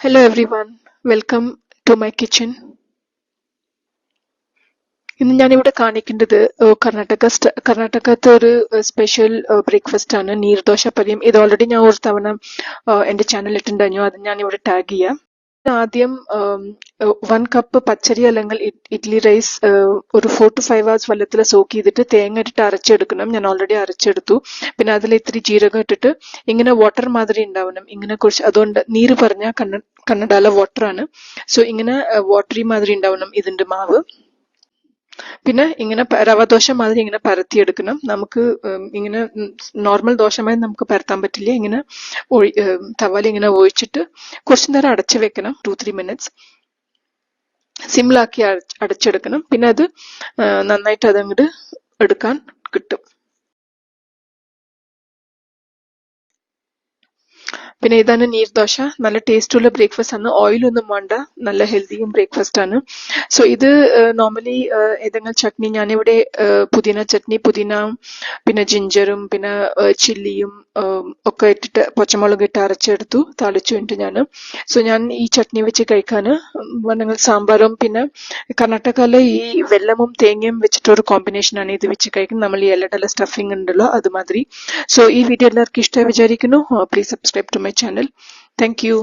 Hello everyone, welcome to my kitchen. ഇന്ന് ഞാനിവിടെ കാണിക്കേണ്ടത് കർണാടകത്തെ ഒരു സ്പെഷ്യൽ ബ്രേക്ക്ഫാസ്റ്റ് ആണ് നീർദോശപ്പതിയും. ഇത് ഓൾറെഡി ഞാൻ ഒരു തവണ എന്റെ ചാനൽ ഇട്ടുണ്ടായിരുന്നു, അത് ഞാൻ ഇവിടെ ടാഗ് ചെയ്യാം. ആദ്യം 1 കപ്പ് പച്ചരി അല്ലെങ്കിൽ ഇഡ്ലി റൈസ് ഒരു 4 to 5 hours വെള്ളത്തിൽ സോക്ക് ചെയ്തിട്ട് തേങ്ങ ഇട്ടിട്ട് അരച്ചെടുക്കണം. ഞാൻ ഓൾറെഡി അരച്ചെടുത്തു. പിന്നെ അതിൽ ഇത്തിരി ജീരകം ഇട്ടിട്ട് ഇങ്ങനെ വാട്ടർ മാതിരി ഉണ്ടാവണം. ഇങ്ങനെ കുറച്ച്, അതുകൊണ്ട് നീര് പറഞ്ഞ കന്നഡയിലെ വാട്ടർ ആണ്. സോ ഇങ്ങനെ വാട്ടറി മാതിരി ഉണ്ടാവണം ഇതിന്റെ മാവ്. പിന്നെ ഇങ്ങനെ റവദോശ മാതിരി ഇങ്ങനെ പരത്തിയെടുക്കണം. നമുക്ക് ഇങ്ങനെ നോർമൽ ദോശ മാതിരി നമുക്ക് പരത്താൻ പറ്റില്ല. ഇങ്ങനെ തവല ഇങ്ങനെ ഒഴിച്ചിട്ട് കുറച്ചു നേരം അടച്ചു വെക്കണം. 2-3 minutes സിമ്മിലാക്കി അടച്ചെടുക്കണം. പിന്നെ അത് നന്നായിട്ട് അതങ്ങോട്ട് എടുക്കാൻ കിട്ടും. പിന്നെ ഇതാണ് നീർദോശ. നല്ല ടേസ്റ്റുള്ള ബ്രേക്ക്ഫാസ്റ്റ് ആണ്. ഓയിലൊന്നും വേണ്ട, നല്ല ഹെൽത്തിയും ബ്രേക്ക്ഫാസ്റ്റ് ആണ്. സോ ഇത് നോർമലി ഏതെങ്കിലും ചട്നി, ഞാനിവിടെ പുതിന ചട്നി, പിന്നെ ജിഞ്ചറും പിന്നെ ചില്ലിയും ഒക്കെ ഇട്ടിട്ട് പച്ചമുളക് ഇട്ട് അരച്ചെടുത്തു, താളിച്ചു കഴിഞ്ഞിട്ട് ഞാൻ ഈ ചട്നി വെച്ച് കഴിക്കാൻ വേണമെങ്കിൽ സാമ്പാറും പിന്നെ കർണാടകയിലെ ഈ വെല്ലമും തേങ്ങയും വെച്ചിട്ടൊരു കോമ്പിനേഷൻ ആണ് ഇത് വെച്ച് കഴിക്കുന്നത്. നമ്മൾ ഈ എല്ലടല സ്റ്റഫിംഗ് ഉണ്ടല്ലോ അതുമാതിരി. സോ ഈ വീഡിയോ എല്ലാവർക്കും ഇഷ്ടമായി വിചാരിക്കുന്നു. Please subscribe to my channel. Thank you.